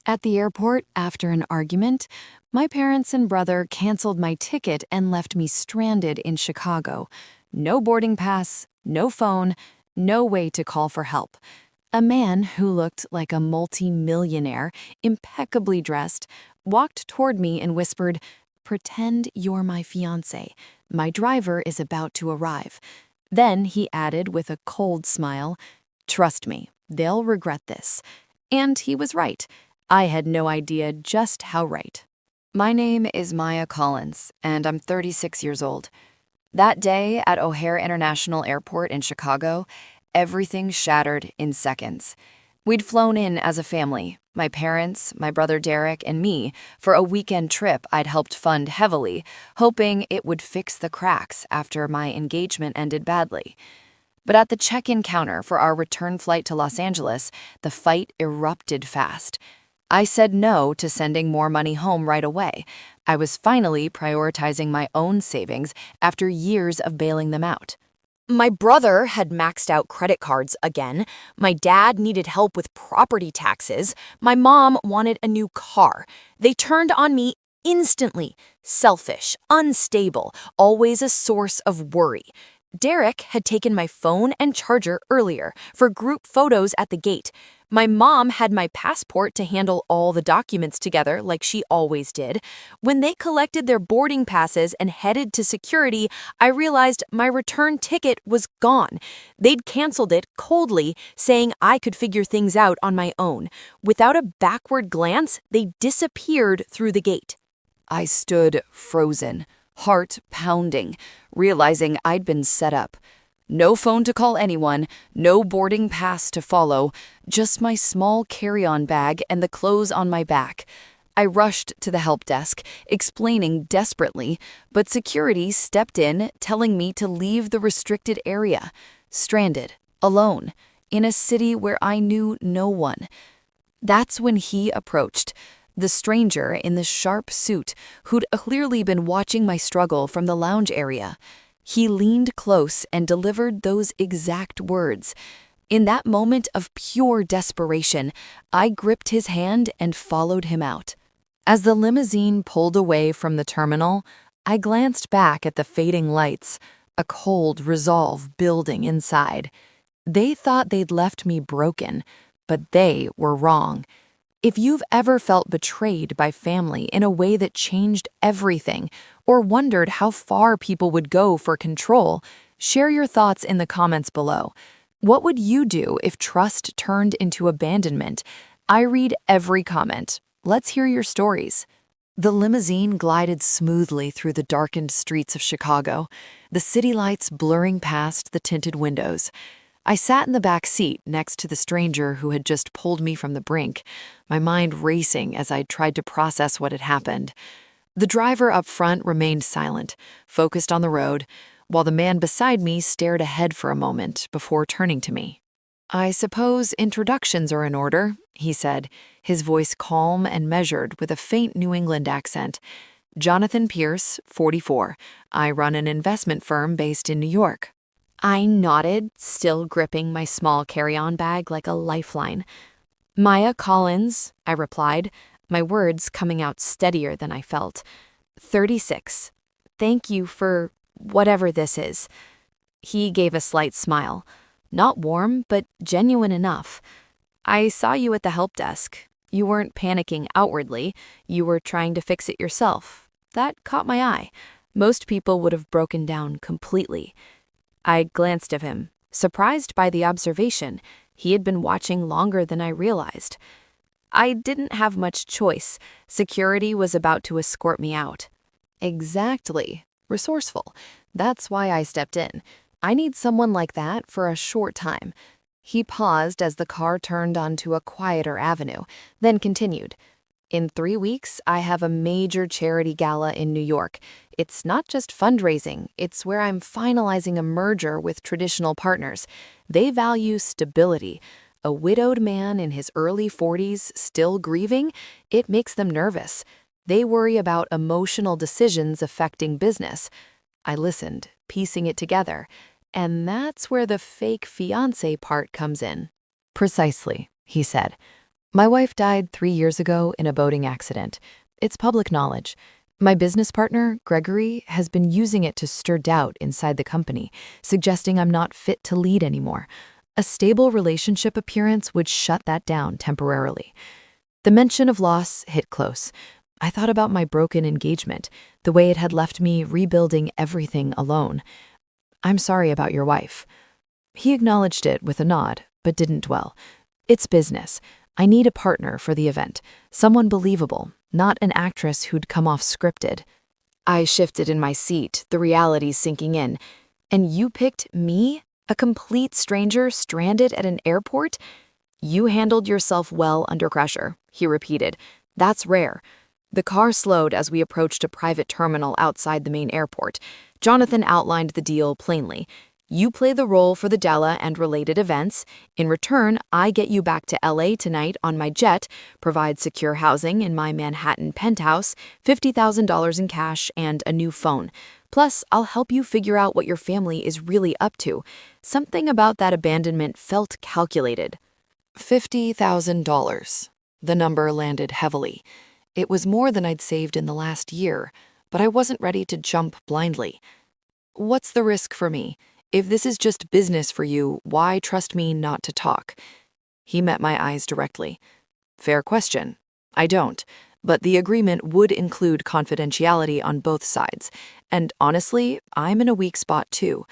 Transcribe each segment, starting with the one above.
At the airport, after an argument, my parents and brother canceled my ticket and left me stranded in Chicago. No boarding pass, no phone, no way to call for help. A man who looked like a multi-millionaire, impeccably dressed, walked toward me and whispered, "Pretend you're my fiancé. My driver is about to arrive." Then he added with a cold smile, "Trust me, they'll regret this." And he was right. I had no idea just how right. My name is Maya Collins, and I'm 36 years old. That day at O'Hare International Airport in Chicago, everything shattered in seconds. We'd flown in as a family, my parents, my brother Derek, and me, for a weekend trip I'd helped fund heavily, hoping it would fix the cracks after my engagement ended badly. But at the check-in counter for our return flight to Los Angeles, the fight erupted fast. I said no to sending more money home right away. I was finally prioritizing my own savings after years of bailing them out. My brother had maxed out credit cards again. My dad needed help with property taxes. My mom wanted a new car. They turned on me instantly. Selfish, unstable, always a source of worry. Derek had taken my phone and charger earlier for group photos at the gate. My mom had my passport to handle all the documents together like she always did. When they collected their boarding passes and headed to security, I realized my return ticket was gone. They'd canceled it coldly, saying I could figure things out on my own. Without a backward glance, they disappeared through the gate. I stood frozen, heart pounding, realizing I'd been set up. No phone to call anyone, no boarding pass to follow, just my small carry-on bag and the clothes on my back. I rushed to the help desk, explaining desperately, but security stepped in, telling me to leave the restricted area. Stranded, alone, in a city where I knew no one. That's when he approached. The stranger in the sharp suit who'd clearly been watching my struggle from the lounge area. He leaned close and delivered those exact words. In that moment of pure desperation, I gripped his hand and followed him out. As the limousine pulled away from the terminal, I glanced back at the fading lights, a cold resolve building inside. They thought they'd left me broken, but they were wrong. If you've ever felt betrayed by family in a way that changed everything, or wondered how far people would go for control, share your thoughts in the comments below. What would you do if trust turned into abandonment? I read every comment. Let's hear your stories. The limousine glided smoothly through the darkened streets of Chicago, the city lights blurring past the tinted windows. I sat in the back seat next to the stranger who had just pulled me from the brink, my mind racing as I tried to process what had happened. The driver up front remained silent, focused on the road, while the man beside me stared ahead for a moment before turning to me. "I suppose introductions are in order," he said, his voice calm and measured with a faint New England accent. "Jonathan Pierce, 44. I run an investment firm based in New York." I nodded, still gripping my small carry-on bag like a lifeline. "Maya Collins," I replied, my words coming out steadier than I felt. 36. Thank you for whatever this is." He gave a slight smile. Not warm, but genuine enough. "I saw you at the help desk. You weren't panicking outwardly. You were trying to fix it yourself. That caught my eye. Most people would have broken down completely." I glanced at him, surprised by the observation. He had been watching longer than I realized. I didn't have much choice. Security was about to escort me out. Exactly. Resourceful. That's why I stepped in. I need someone like that for a short time. He paused as the car turned onto a quieter avenue, then continued. "In 3 weeks, I have a major charity gala in New York. It's not just fundraising, it's where I'm finalizing a merger with traditional partners. They value stability. A widowed man in his early 40s still grieving, it makes them nervous. They worry about emotional decisions affecting business." I listened, piecing it together, and that's where the fake fiancé part comes in. "Precisely," he said. My wife died 3 years ago in a boating accident. It's public knowledge. My business partner, Gregory, has been using it to stir doubt inside the company, suggesting I'm not fit to lead anymore. A stable relationship appearance would shut that down temporarily. The mention of loss hit close. I thought about my broken engagement, the way it had left me rebuilding everything alone. I'm sorry about your wife. He acknowledged it with a nod, but didn't dwell. It's business. I need a partner for the event, someone believable, not an actress who'd come off scripted. I shifted in my seat, the reality sinking in. And you picked me? A complete stranger stranded at an airport? You handled yourself well under pressure, he repeated. That's rare. The car slowed as we approached a private terminal outside the main airport. Jonathan outlined the deal plainly. You play the role for the Della and related events. In return, I get you back to LA tonight on my jet, provide secure housing in my Manhattan penthouse, $50,000 in cash, and a new phone. Plus, I'll help you figure out what your family is really up to. Something about that abandonment felt calculated. $50,000. The number landed heavily. It was more than I'd saved in the last year, but I wasn't ready to jump blindly. What's the risk for me? If this is just business for you, why trust me not to talk? He met my eyes directly. Fair question. I don't, but the agreement would include confidentiality on both sides. And honestly, I'm in a weak spot too.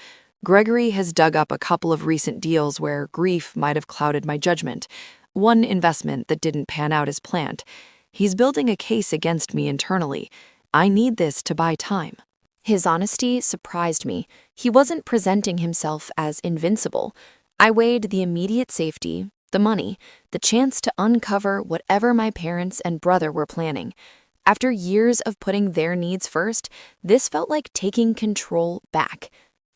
Gregory has dug up a couple of recent deals where grief might have clouded my judgment. One investment that didn't pan out as planned. He's building a case against me internally. I need this to buy time. His honesty surprised me. He wasn't presenting himself as invincible. I weighed the immediate safety, the money, the chance to uncover whatever my parents and brother were planning. After years of putting their needs first, this felt like taking control back.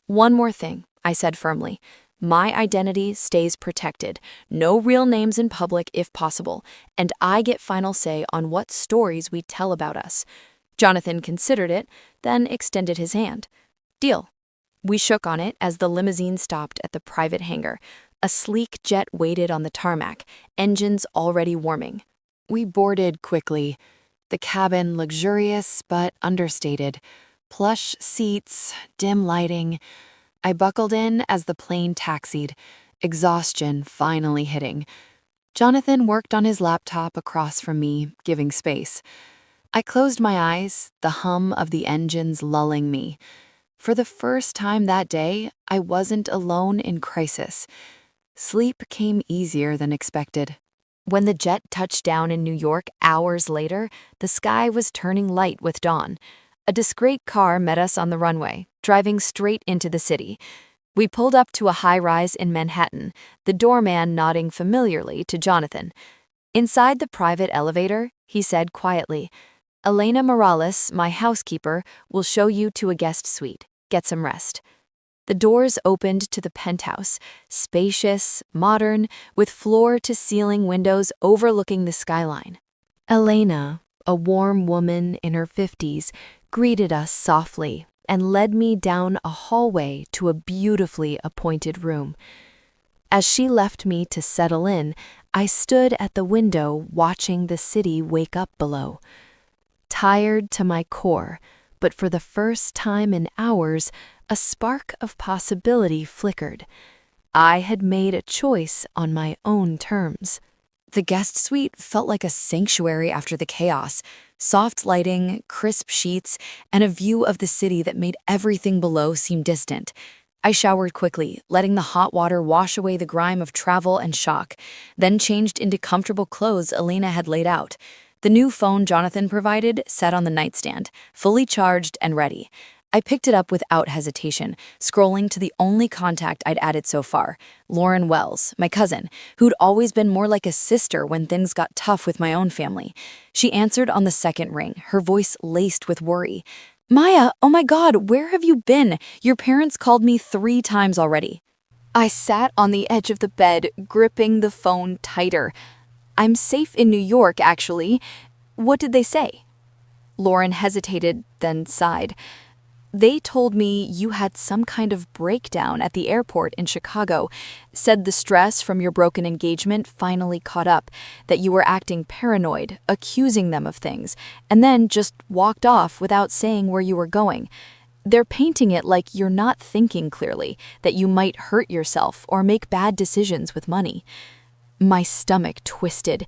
One more thing, I said firmly. My identity stays protected. No real names in public if possible, and I get final say on what stories we tell about us. Jonathan considered it, then extended his hand. Deal. We shook on it as the limousine stopped at the private hangar. A sleek jet waited on the tarmac, engines already warming. We boarded quickly. The cabin luxurious but understated. Plush seats, dim lighting. I buckled in as the plane taxied, exhaustion finally hitting. Jonathan worked on his laptop across from me, giving space. I closed my eyes, the hum of the engines lulling me. For the first time that day, I wasn't alone in crisis. Sleep came easier than expected. When the jet touched down in New York hours later, the sky was turning light with dawn. A discreet car met us on the runway, driving straight into the city. We pulled up to a high-rise in Manhattan, the doorman nodding familiarly to Jonathan. Inside the private elevator, he said quietly, Elena Morales, my housekeeper, will show you to a guest suite. Get some rest. The doors opened to the penthouse, spacious, modern, with floor-to-ceiling windows overlooking the skyline. Elena, a warm woman in her 50s, greeted us softly and led me down a hallway to a beautifully appointed room. As she left me to settle in, I stood at the window watching the city wake up below. Tired to my core, but for the first time in hours, a spark of possibility flickered. I had made a choice on my own terms. The guest suite felt like a sanctuary after the chaos. Soft lighting, crisp sheets, and a view of the city that made everything below seem distant. I showered quickly, letting the hot water wash away the grime of travel and shock, then changed into comfortable clothes Elena had laid out. The new phone Jonathan provided sat on the nightstand, fully charged and ready. I picked it up without hesitation, scrolling to the only contact I'd added so far, Lauren Wells, my cousin, who'd always been more like a sister when things got tough with my own family. She answered on the second ring, her voice laced with worry. Maya, oh my God, where have you been? Your parents called me 3 times already. I sat on the edge of the bed, gripping the phone tighter. I'm safe in New York, actually. What did they say? Lauren hesitated, then sighed. They told me you had some kind of breakdown at the airport in Chicago, said the stress from your broken engagement finally caught up, that you were acting paranoid, accusing them of things, and then just walked off without saying where you were going. They're painting it like you're not thinking clearly, that you might hurt yourself or make bad decisions with money. My stomach twisted.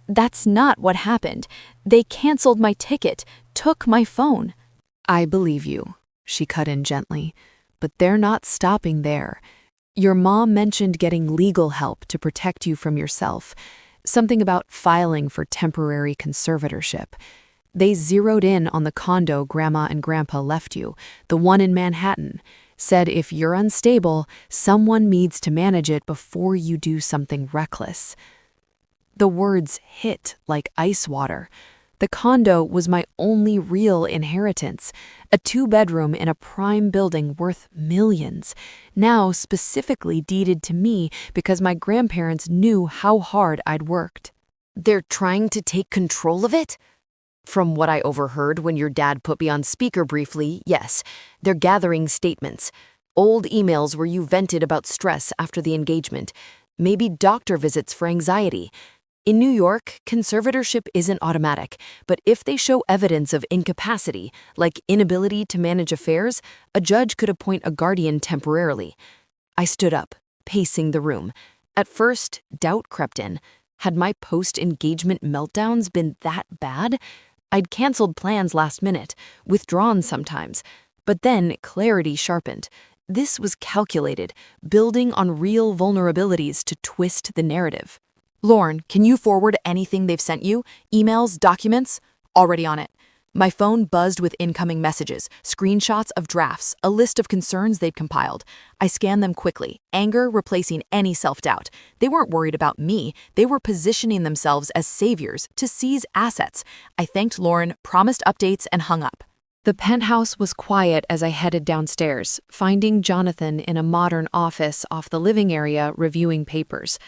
That's not what happened. They canceled my ticket, took my phone. I believe you, she cut in gently, but they're not stopping there. Your mom mentioned getting legal help to protect you from yourself, something about filing for temporary conservatorship. They zeroed in on the condo Grandma and Grandpa left you, the one in Manhattan, said if you're unstable, someone needs to manage it before you do something reckless. The words hit like ice water. The condo was my only real inheritance, a 2-bedroom in a prime building worth millions, now specifically deeded to me because my grandparents knew how hard I'd worked. They're trying to take control of it? From what I overheard when your dad put me on speaker briefly, yes, they're gathering statements. Old emails where you vented about stress after the engagement. Maybe doctor visits for anxiety. In New York, conservatorship isn't automatic, but if they show evidence of incapacity, like inability to manage affairs, a judge could appoint a guardian temporarily. I stood up, pacing the room. At first, doubt crept in. Had my post-engagement meltdowns been that bad? I'd canceled plans last minute, withdrawn sometimes, but then clarity sharpened. This was calculated, building on real vulnerabilities to twist the narrative. Lauren, can you forward anything they've sent you? Emails, documents? Already on it. My phone buzzed with incoming messages, screenshots of drafts, a list of concerns they'd compiled. I scanned them quickly, anger replacing any self-doubt. They weren't worried about me. They were positioning themselves as saviors to seize assets. I thanked Lauren, promised updates, and hung up. The penthouse was quiet as I headed downstairs, finding Jonathan in a modern office off the living area reviewing papers.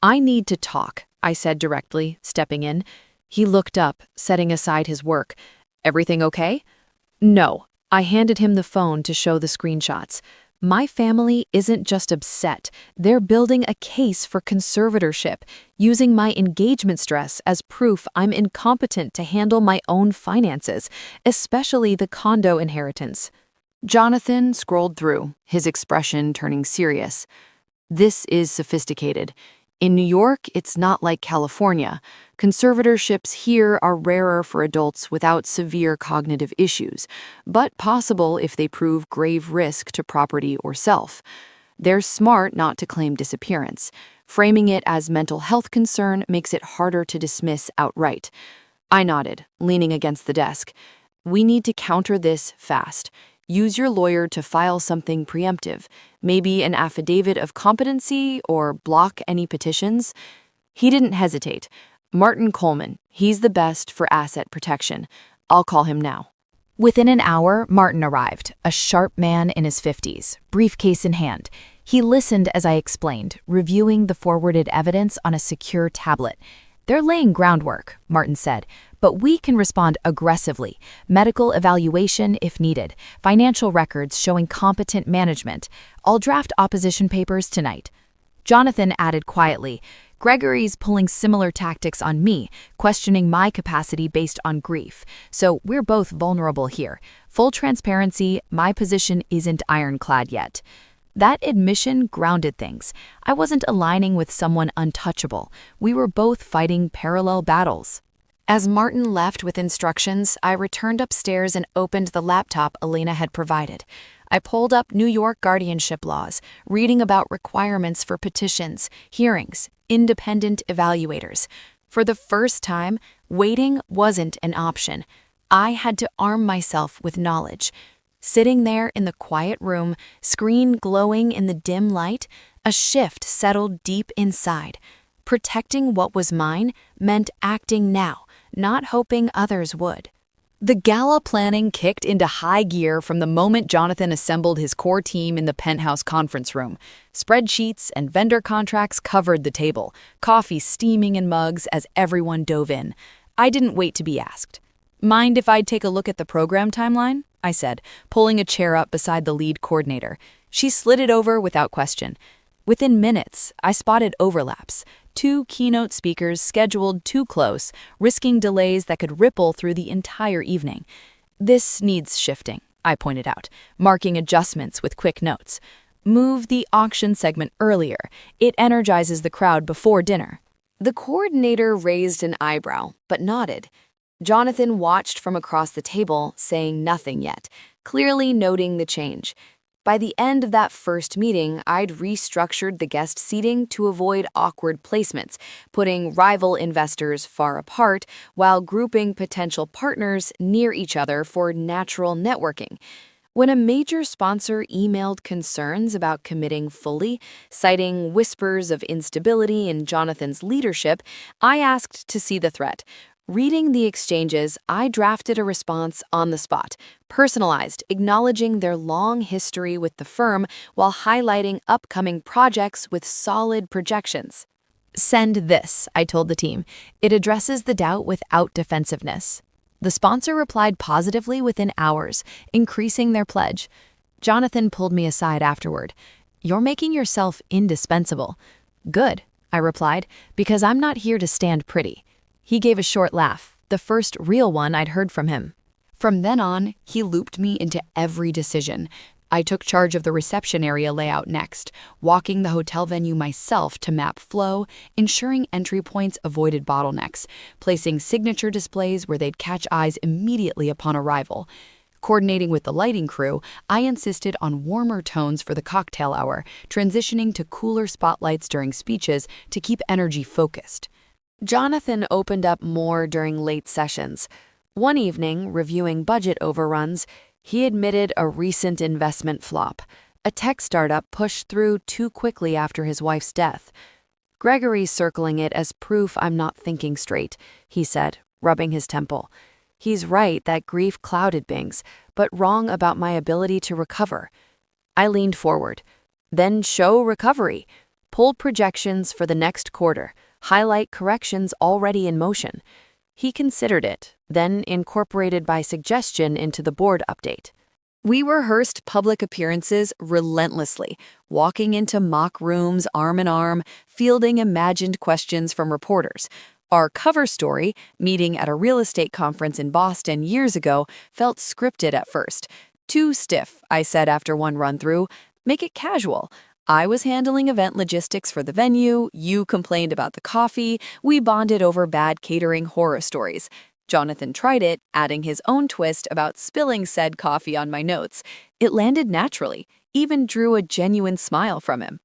I need to talk, I said directly, stepping in. He looked up, setting aside his work. Everything okay? No. I handed him the phone to show the screenshots. My family isn't just upset. They're building a case for conservatorship, using my engagement stress as proof I'm incompetent to handle my own finances, especially the condo inheritance. Jonathan scrolled through, his expression turning serious. This is sophisticated. In New York, it's not like California. Conservatorships here are rarer for adults without severe cognitive issues, but possible if they prove grave risk to property or self. They're smart not to claim disappearance. Framing it as mental health concern makes it harder to dismiss outright. I nodded, leaning against the desk. We need to counter this fast. Use your lawyer to file something preemptive, maybe an affidavit of competency or block any petitions. He didn't hesitate. Martin Coleman, he's the best for asset protection. I'll call him now. Within an hour, Martin arrived, a sharp man in his 50s, briefcase in hand. He listened as I explained, reviewing the forwarded evidence on a secure tablet. They're laying groundwork, Martin said, but we can respond aggressively. Medical evaluation if needed, financial records showing competent management. I'll draft opposition papers tonight. Jonathan added quietly, Gregory's pulling similar tactics on me, questioning my capacity based on grief. So we're both vulnerable here. Full transparency, my position isn't ironclad yet. That admission grounded things. I wasn't aligning with someone untouchable. We were both fighting parallel battles. As Martin left with instructions, I returned upstairs and opened the laptop Elena had provided. I pulled up New York guardianship laws, reading about requirements for petitions, hearings, independent evaluators. For the first time, waiting wasn't an option. I had to arm myself with knowledge. Sitting there in the quiet room, screen glowing in the dim light, a shift settled deep inside. Protecting what was mine meant acting now, not hoping others would. The gala planning kicked into high gear from the moment Jonathan assembled his core team in the penthouse conference room. Spreadsheets and vendor contracts covered the table, coffee steaming in mugs as everyone dove in. I didn't wait to be asked. Mind if I'd take a look at the program timeline? I said, pulling a chair up beside the lead coordinator. She slid it over without question. Within minutes, I spotted overlaps. 2 keynote speakers scheduled too close, risking delays that could ripple through the entire evening. This needs shifting, I pointed out, marking adjustments with quick notes. Move the auction segment earlier. It energizes the crowd before dinner. The coordinator raised an eyebrow, but nodded. Jonathan watched from across the table, saying nothing yet, clearly noting the change. By the end of that first meeting, I'd restructured the guest seating to avoid awkward placements, putting rival investors far apart while grouping potential partners near each other for natural networking. When a major sponsor emailed concerns about committing fully, citing whispers of instability in Jonathan's leadership, I asked to see the threat. Reading the exchanges, I drafted a response on the spot, personalized, acknowledging their long history with the firm while highlighting upcoming projects with solid projections. Send this, I told the team. It addresses the doubt without defensiveness. The sponsor replied positively within hours, increasing their pledge. Jonathan pulled me aside afterward. You're making yourself indispensable. Good, I replied, because I'm not here to stand pretty. He gave a short laugh, the first real one I'd heard from him. From then on, he looped me into every decision. I took charge of the reception area layout next, walking the hotel venue myself to map flow, ensuring entry points avoided bottlenecks, placing signature displays where they'd catch eyes immediately upon arrival. Coordinating with the lighting crew, I insisted on warmer tones for the cocktail hour, transitioning to cooler spotlights during speeches to keep energy focused. Jonathan opened up more during late sessions. One evening, reviewing budget overruns, he admitted a recent investment flop. A tech startup pushed through too quickly after his wife's death. Gregory's circling it as proof I'm not thinking straight, he said, rubbing his temple. He's right that grief clouded things, but wrong about my ability to recover. I leaned forward. Then show recovery. Pull projections for the next quarter. Highlight corrections already in motion. He considered it, then incorporated by suggestion into the board update. We rehearsed public appearances relentlessly, walking into mock rooms arm in arm, fielding imagined questions from reporters. Our cover story, meeting at a real estate conference in Boston years ago, felt scripted at first. Too stiff, I said after one run-through. Make it casual. I was handling event logistics for the venue, you complained about the coffee, we bonded over bad catering horror stories. Jonathan tried it, adding his own twist about spilling said coffee on my notes. It landed naturally, even drew a genuine smile from him.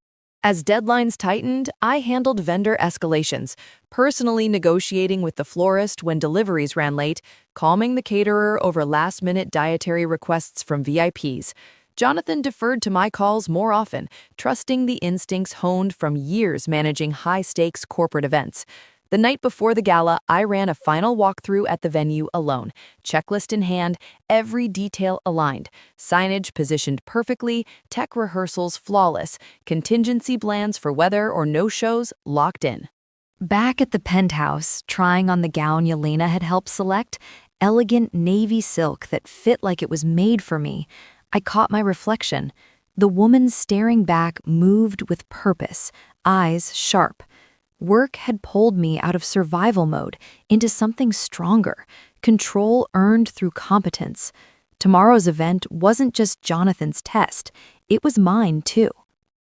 As deadlines tightened, I handled vendor escalations, personally negotiating with the florist when deliveries ran late, calming the caterer over last-minute dietary requests from VIPs. Jonathan deferred to my calls more often, trusting the instincts honed from years managing high-stakes corporate events. The night before the gala, I ran a final walkthrough at the venue alone, checklist in hand, every detail aligned, signage positioned perfectly, tech rehearsals flawless, contingency plans for weather or no-shows locked in. Back at the penthouse, trying on the gown Yelena had helped select, elegant navy silk that fit like it was made for me, I caught my reflection. The woman staring back moved with purpose, eyes sharp. Work had pulled me out of survival mode into something stronger, control earned through competence. Tomorrow's event wasn't just Jonathan's test, it was mine too.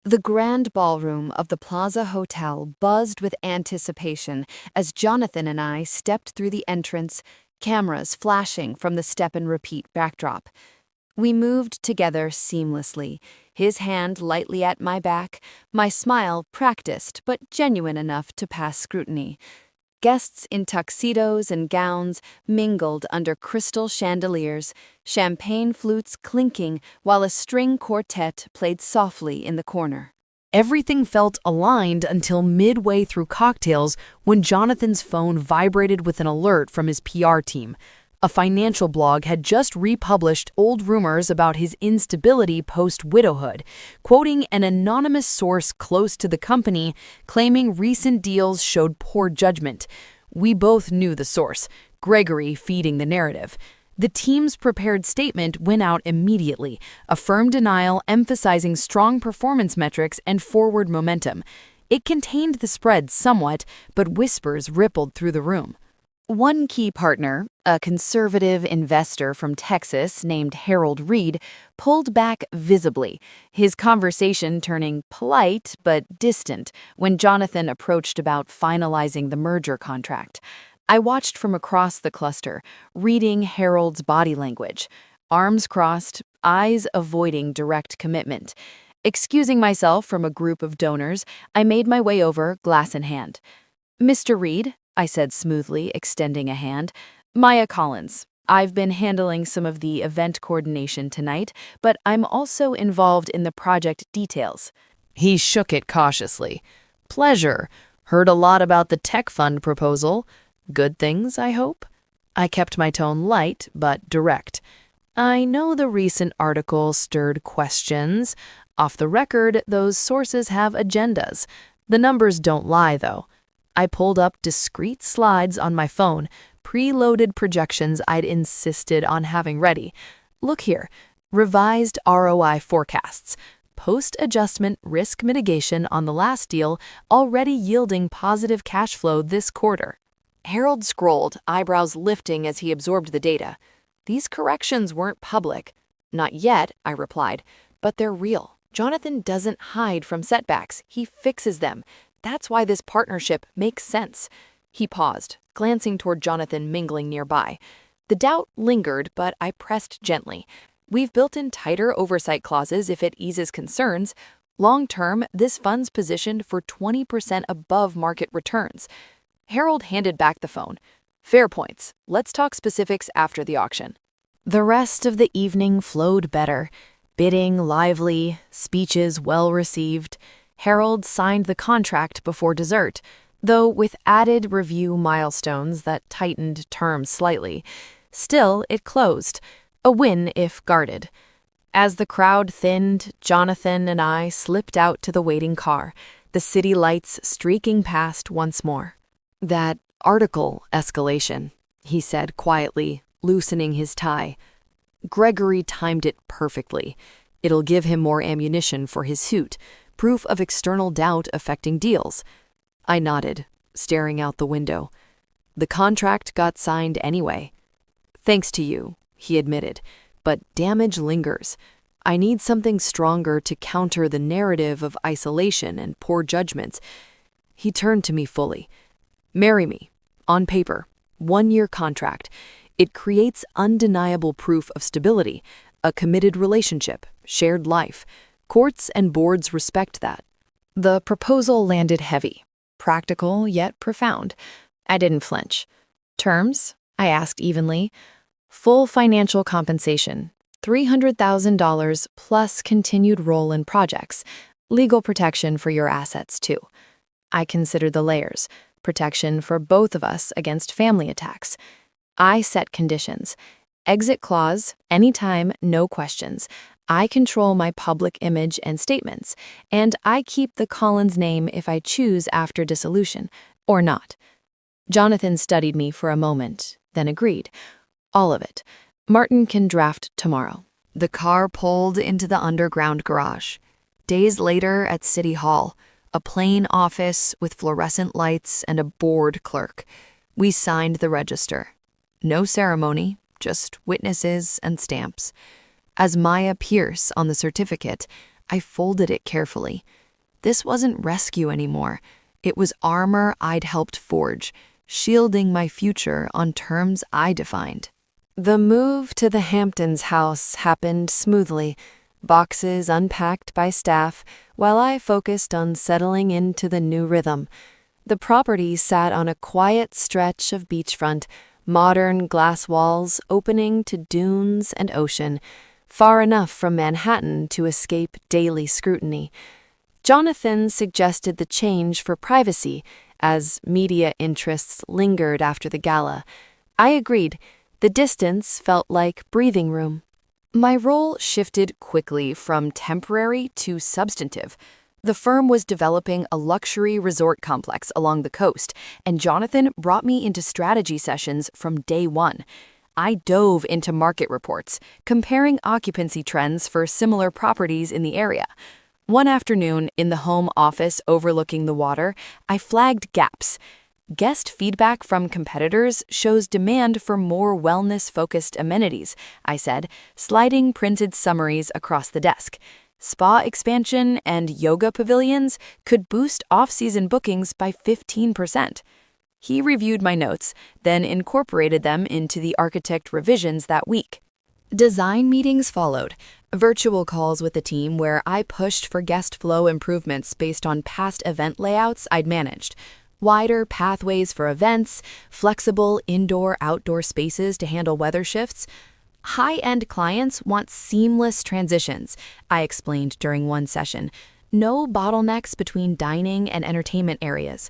The grand ballroom of the Plaza Hotel buzzed with anticipation as Jonathan and I stepped through the entrance, cameras flashing from the step-and-repeat backdrop. We moved together seamlessly, his hand lightly at my back, my smile practiced but genuine enough to pass scrutiny. Guests in tuxedos and gowns mingled under crystal chandeliers, champagne flutes clinking while a string quartet played softly in the corner. Everything felt aligned until midway through cocktails when Jonathan's phone vibrated with an alert from his PR team. A financial blog had just republished old rumors about his instability post-widowhood, quoting an anonymous source close to the company, claiming recent deals showed poor judgment. We both knew the source, Gregory feeding the narrative. The team's prepared statement went out immediately, a firm denial emphasizing strong performance metrics and forward momentum. It contained the spread somewhat, but whispers rippled through the room. One key partner, a conservative investor from Texas named Harold Reed, pulled back visibly, his conversation turning polite but distant when Jonathan approached about finalizing the merger contract. I watched from across the cluster, reading Harold's body language, arms crossed, eyes avoiding direct commitment. Excusing myself from a group of donors, I made my way over, glass in hand. "Mr. Reed," I said smoothly, extending a hand. "Maya Collins. I've been handling some of the event coordination tonight, but I'm also involved in the project details." He shook it cautiously. "Pleasure. Heard a lot about the tech fund proposal. Good things, I hope?" I kept my tone light but direct. "I know the recent article stirred questions. Off the record, those sources have agendas. The numbers don't lie, though." I pulled up discrete slides on my phone, preloaded projections I'd insisted on having ready. Look here, revised ROI forecasts, post-adjustment risk mitigation on the last deal already yielding positive cash flow this quarter. Harold scrolled, eyebrows lifting as he absorbed the data. "These corrections weren't public." "Not yet," I replied, "but they're real. Jonathan doesn't hide from setbacks, he fixes them. That's why this partnership makes sense." He paused, glancing toward Jonathan mingling nearby. The doubt lingered, but I pressed gently. "We've built in tighter oversight clauses if it eases concerns. Long-term, this fund's positioned for 20% above market returns." Harold handed back the phone. "Fair points. Let's talk specifics after the auction." The rest of the evening flowed better. Bidding lively, speeches well-received. Harold signed the contract before dessert, though with added review milestones that tightened terms slightly. Still, it closed, a win if guarded. As the crowd thinned, Jonathan and I slipped out to the waiting car, the city lights streaking past once more. "That article escalation," he said quietly, loosening his tie. "Gregory timed it perfectly. It'll give him more ammunition for his suit, proof of external doubt affecting deals." I nodded, staring out the window. "The contract got signed anyway." "Thanks to you," he admitted, "but damage lingers. I need something stronger to counter the narrative of isolation and poor judgments." He turned to me fully. "Marry me. On paper. 1-year contract. It creates undeniable proof of stability, a committed relationship, shared life. Courts and boards respect that." The proposal landed heavy, practical yet profound. I didn't flinch. "Terms?" I asked evenly. "Full financial compensation, $300,000 plus continued role in projects, legal protection for your assets too." I considered the layers, protection for both of us against family attacks. I set conditions. Exit clause, anytime, no questions. I control my public image and statements, and I keep the Collins name if I choose after dissolution, or not. Jonathan studied me for a moment, then agreed. "All of it. Martin can draft tomorrow." The car pulled into the underground garage. Days later at City Hall, a plain office with fluorescent lights and a bored clerk. We signed the register. No ceremony, just witnesses and stamps. As Maya Pierce on the certificate, I folded it carefully. This wasn't rescue anymore. It was armor I'd helped forge, shielding my future on terms I defined. The move to the Hamptons house happened smoothly, boxes unpacked by staff, while I focused on settling into the new rhythm. The property sat on a quiet stretch of beachfront, modern glass walls opening to dunes and ocean, far enough from Manhattan to escape daily scrutiny. Jonathan suggested the change for privacy as media interests lingered after the gala. I agreed. The distance felt like breathing room. My role shifted quickly from temporary to substantive. The firm was developing a luxury resort complex along the coast, and Jonathan brought me into strategy sessions from day one. I dove into market reports, comparing occupancy trends for similar properties in the area. One afternoon, in the home office overlooking the water, I flagged gaps. Guest feedback from competitors shows demand for more wellness-focused amenities, I said, sliding printed summaries across the desk. Spa expansion and yoga pavilions could boost off-season bookings by 15%. He reviewed my notes, then incorporated them into the architect revisions that week. Design meetings followed, virtual calls with the team where I pushed for guest flow improvements based on past event layouts I'd managed. Wider pathways for events, flexible indoor-outdoor spaces to handle weather shifts. High-end clients want seamless transitions, I explained during one session. No bottlenecks between dining and entertainment areas.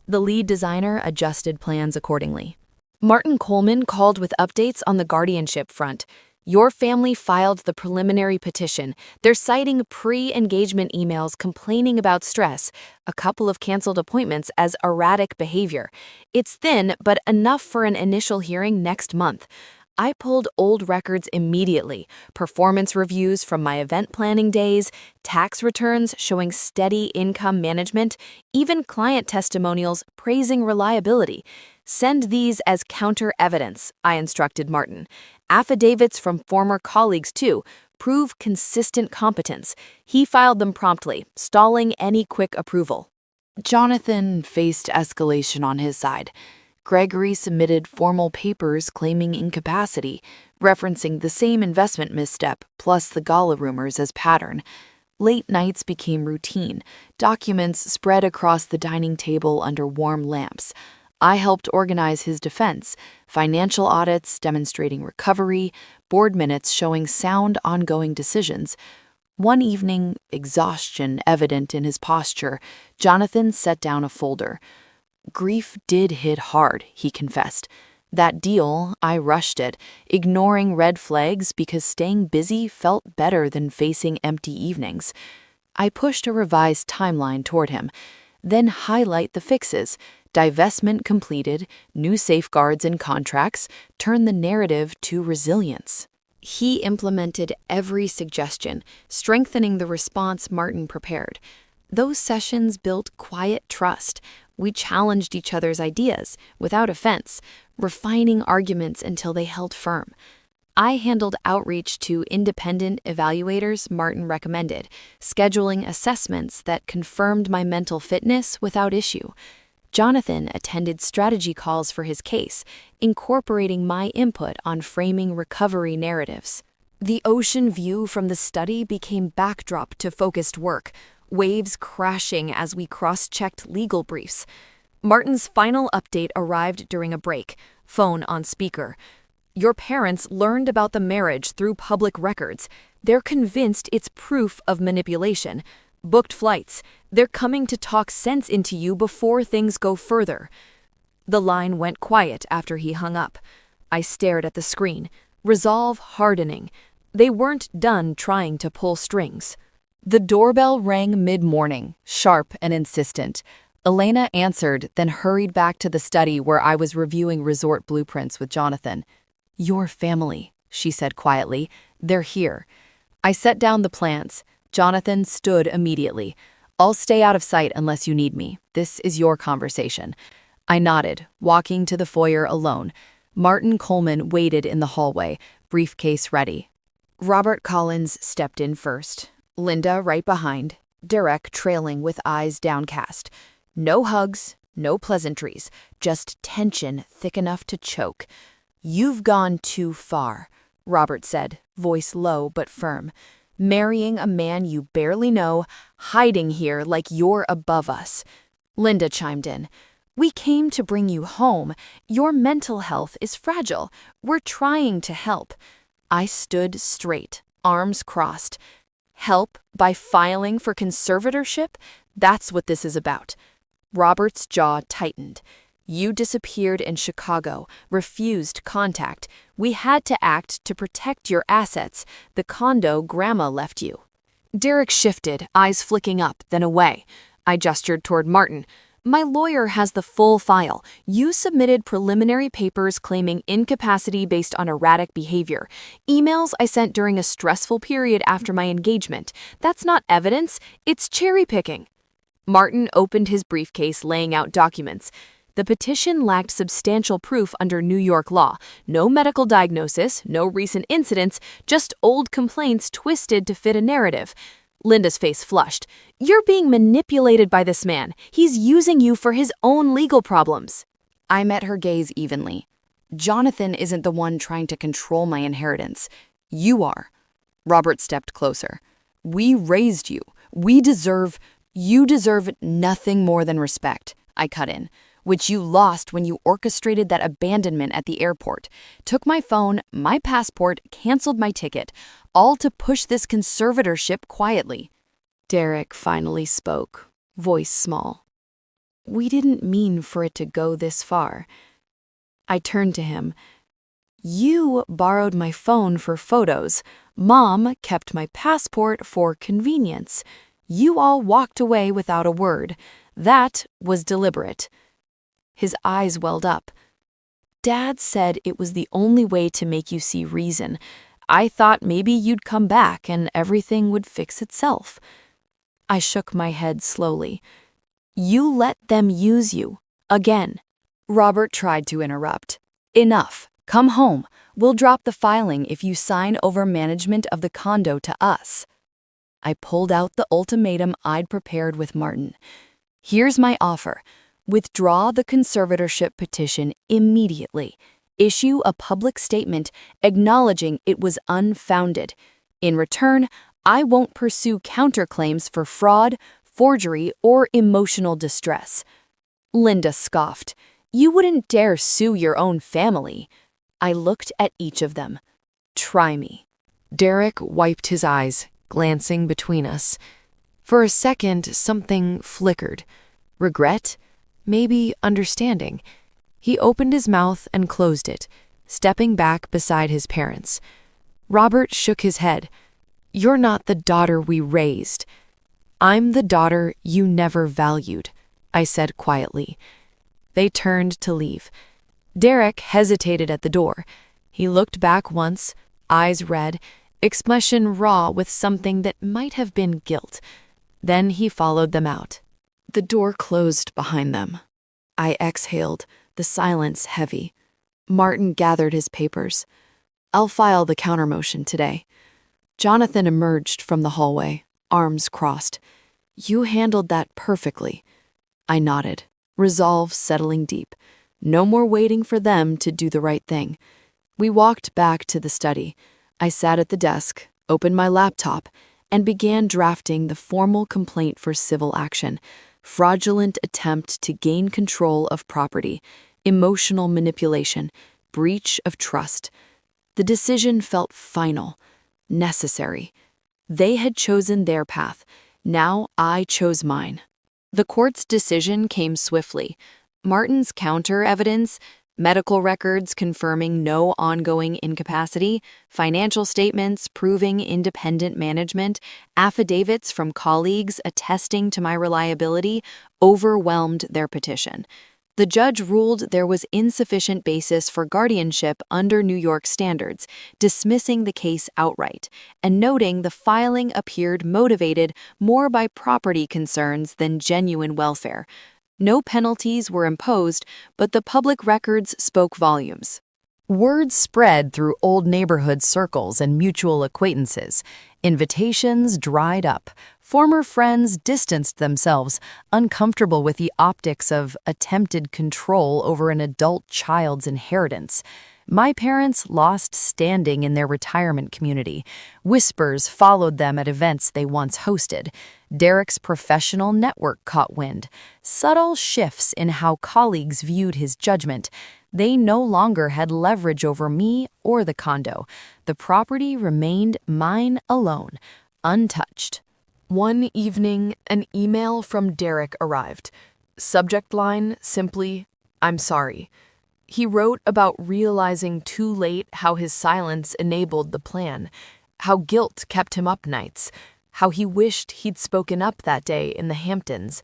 The lead designer adjusted plans accordingly. Martin Coleman called with updates on the guardianship front. Your family filed the preliminary petition. They're citing pre-engagement emails complaining about stress, a couple of canceled appointments as erratic behavior. It's thin, but enough for an initial hearing next month. I pulled old records immediately, performance reviews from my event planning days, tax returns showing steady income management, even client testimonials praising reliability. Send these as counter evidence, I instructed Martin. Affidavits from former colleagues, too, prove consistent competence. He filed them promptly, stalling any quick approval. Jonathan faced escalation on his side. Gregory submitted formal papers claiming incapacity, referencing the same investment misstep plus the gala rumors as pattern. Late nights became routine, documents spread across the dining table under warm lamps. I helped organize his defense, financial audits demonstrating recovery, board minutes showing sound ongoing decisions. One evening, exhaustion evident in his posture, Jonathan set down a folder. Grief did hit hard, he confessed. That deal, I rushed it, ignoring red flags because staying busy felt better than facing empty evenings. I pushed a revised timeline toward him, then highlight the fixes. Divestment completed, new safeguards in contracts, turn the narrative to resilience. He implemented every suggestion, strengthening the response Martin prepared. Those sessions built quiet trust. We challenged each other's ideas, without offense, refining arguments until they held firm. I handled outreach to independent evaluators Martin recommended, scheduling assessments that confirmed my mental fitness without issue. Jonathan attended strategy calls for his case, incorporating my input on framing recovery narratives. The ocean view from the study became backdrop to focused work, waves crashing as we cross-checked legal briefs. Martin's final update arrived during a break, phone on speaker. Your parents learned about the marriage through public records. They're convinced it's proof of manipulation. Booked flights. They're coming to talk sense into you before things go further. The line went quiet after he hung up. I stared at the screen, resolve hardening. They weren't done trying to pull strings. The doorbell rang mid-morning, sharp and insistent. Elena answered, then hurried back to the study where I was reviewing resort blueprints with Jonathan. Your family, she said quietly. They're here. I set down the plans. Jonathan stood immediately. I'll stay out of sight unless you need me. This is your conversation. I nodded, walking to the foyer alone. Martin Coleman waited in the hallway, briefcase ready. Robert Collins stepped in first. Linda right behind. Derek trailing with eyes downcast. No hugs, no pleasantries, just tension thick enough to choke. You've gone too far, Robert said, voice low but firm. Marrying a man you barely know, hiding here like you're above us. Linda chimed in. We came to bring you home. Your mental health is fragile. We're trying to help. I stood straight, arms crossed. Help by filing for conservatorship? That's what this is about. Robert's jaw tightened. You disappeared in Chicago, refused contact. We had to act to protect your assets, the condo Grandma left you. Derek shifted, eyes flicking up, then away. I gestured toward Martin. My lawyer has the full file. You submitted preliminary papers claiming incapacity based on erratic behavior. Emails I sent during a stressful period after my engagement. That's not evidence, it's cherry picking. Martin opened his briefcase, laying out documents. The petition lacked substantial proof under New York law. No medical diagnosis, no recent incidents, just old complaints twisted to fit a narrative. Linda's face flushed. You're being manipulated by this man. He's using you for his own legal problems. I met her gaze evenly. Jonathan isn't the one trying to control my inheritance. You are. Robert stepped closer. We raised you. You deserve nothing more than respect, I cut in, which you lost when you orchestrated that abandonment at the airport, took my phone, my passport, canceled my ticket, all to push this conservatorship quietly. Derek finally spoke, voice small. We didn't mean for it to go this far. I turned to him. You borrowed my phone for photos. Mom kept my passport for convenience. You all walked away without a word. That was deliberate. His eyes welled up. Dad said it was the only way to make you see reason. I thought maybe you'd come back and everything would fix itself. I shook my head slowly. You let them use you. Again. Robert tried to interrupt. Enough. Come home. We'll drop the filing if you sign over management of the condo to us. I pulled out the ultimatum I'd prepared with Martin. Here's my offer. Withdraw the conservatorship petition immediately. Issue a public statement acknowledging it was unfounded. In return, I won't pursue counterclaims for fraud, forgery, or emotional distress. Linda scoffed. You wouldn't dare sue your own family. I looked at each of them. Try me. Derek wiped his eyes, glancing between us. For a second, something flickered. Regret? Maybe understanding. He opened his mouth and closed it, stepping back beside his parents. Robert shook his head. You're not the daughter we raised. I'm the daughter you never valued, I said quietly. They turned to leave. Derek hesitated at the door. He looked back once, eyes red, expression raw with something that might have been guilt. Then he followed them out. The door closed behind them. I exhaled, the silence heavy. Martin gathered his papers. I'll file the countermotion today. Jonathan emerged from the hallway, arms crossed. You handled that perfectly. I nodded, resolve settling deep. No more waiting for them to do the right thing. We walked back to the study. I sat at the desk, opened my laptop, and began drafting the formal complaint for civil action. Fraudulent attempt to gain control of property, emotional manipulation, breach of trust. The decision felt final, necessary. They had chosen their path. Now I chose mine. The court's decision came swiftly. Martin's counter evidence, medical records confirming no ongoing incapacity, financial statements proving independent management, affidavits from colleagues attesting to my reliability overwhelmed their petition. The judge ruled there was insufficient basis for guardianship under New York standards, dismissing the case outright, and noting the filing appeared motivated more by property concerns than genuine welfare. No penalties were imposed, but the public records spoke volumes. Word spread through old neighborhood circles and mutual acquaintances. Invitations dried up. Former friends distanced themselves, uncomfortable with the optics of attempted control over an adult child's inheritance. My parents lost standing in their retirement community. Whispers followed them at events they once hosted. Derek's professional network caught wind. Subtle shifts in how colleagues viewed his judgment. They no longer had leverage over me or the condo. The property remained mine alone, untouched. One evening, an email from Derek arrived. Subject line simply, "I'm sorry." He wrote about realizing too late how his silence enabled the plan, how guilt kept him up nights, how he wished he'd spoken up that day in the Hamptons.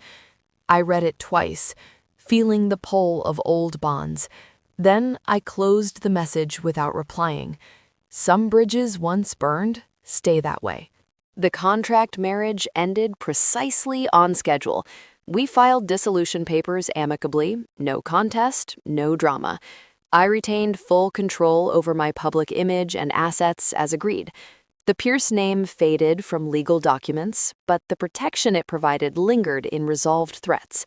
I read it twice, feeling the pull of old bonds. Then I closed the message without replying. Some bridges once burned stay that way. The contract marriage ended precisely on schedule. We filed dissolution papers amicably, no contest, no drama. I retained full control over my public image and assets as agreed. The Pierce name faded from legal documents, but the protection it provided lingered in resolved threats.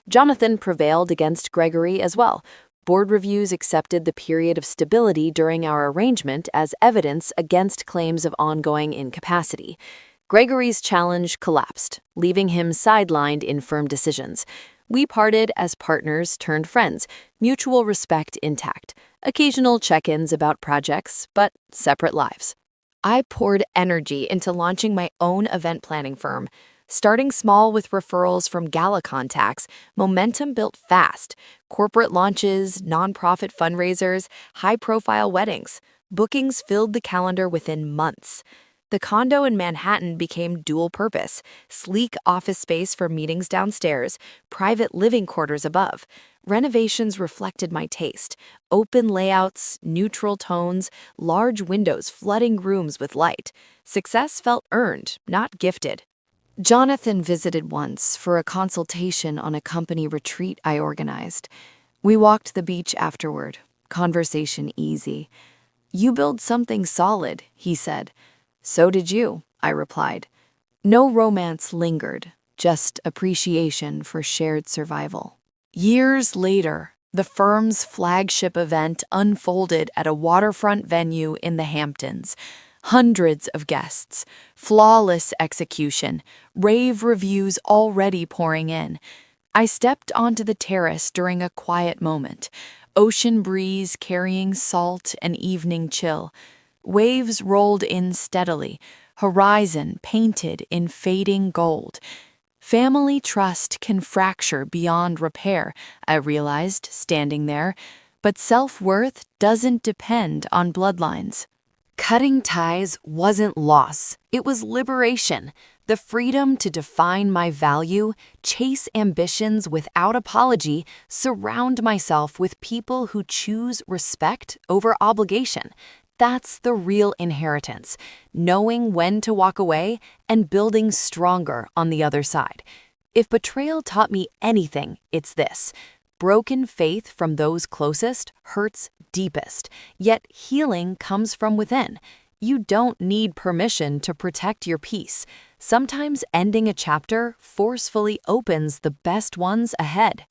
Jonathan prevailed against Gregory as well. Board reviews accepted the period of stability during our arrangement as evidence against claims of ongoing incapacity. Gregory's challenge collapsed, leaving him sidelined in firm decisions. We parted as partners turned friends, mutual respect intact, occasional check-ins about projects, but separate lives. I poured energy into launching my own event planning firm. Starting small with referrals from gala contacts, momentum built fast. Corporate launches, nonprofit fundraisers, high-profile weddings. Bookings filled the calendar within months. The condo in Manhattan became dual-purpose, sleek office space for meetings downstairs, private living quarters above. Renovations reflected my taste. Open layouts, neutral tones, large windows flooding rooms with light. Success felt earned, not gifted. Jonathan visited once for a consultation on a company retreat I organized. We walked the beach afterward, conversation easy. "You build something solid," he said. "So did you," I replied. No romance lingered, just appreciation for shared survival. Years later, the firm's flagship event unfolded at a waterfront venue in the Hamptons. Hundreds of guests, flawless execution, rave reviews already pouring in. I stepped onto the terrace during a quiet moment, ocean breeze carrying salt and evening chill. Waves rolled in steadily, horizon painted in fading gold. Family trust can fracture beyond repair, I realized, standing there, but self-worth doesn't depend on bloodlines. Cutting ties wasn't loss, it was liberation. The freedom to define my value, chase ambitions without apology, surround myself with people who choose respect over obligation. That's the real inheritance, knowing when to walk away and building stronger on the other side. If betrayal taught me anything, it's this. Broken faith from those closest hurts deepest, yet healing comes from within. You don't need permission to protect your peace. Sometimes ending a chapter forcefully opens the best ones ahead.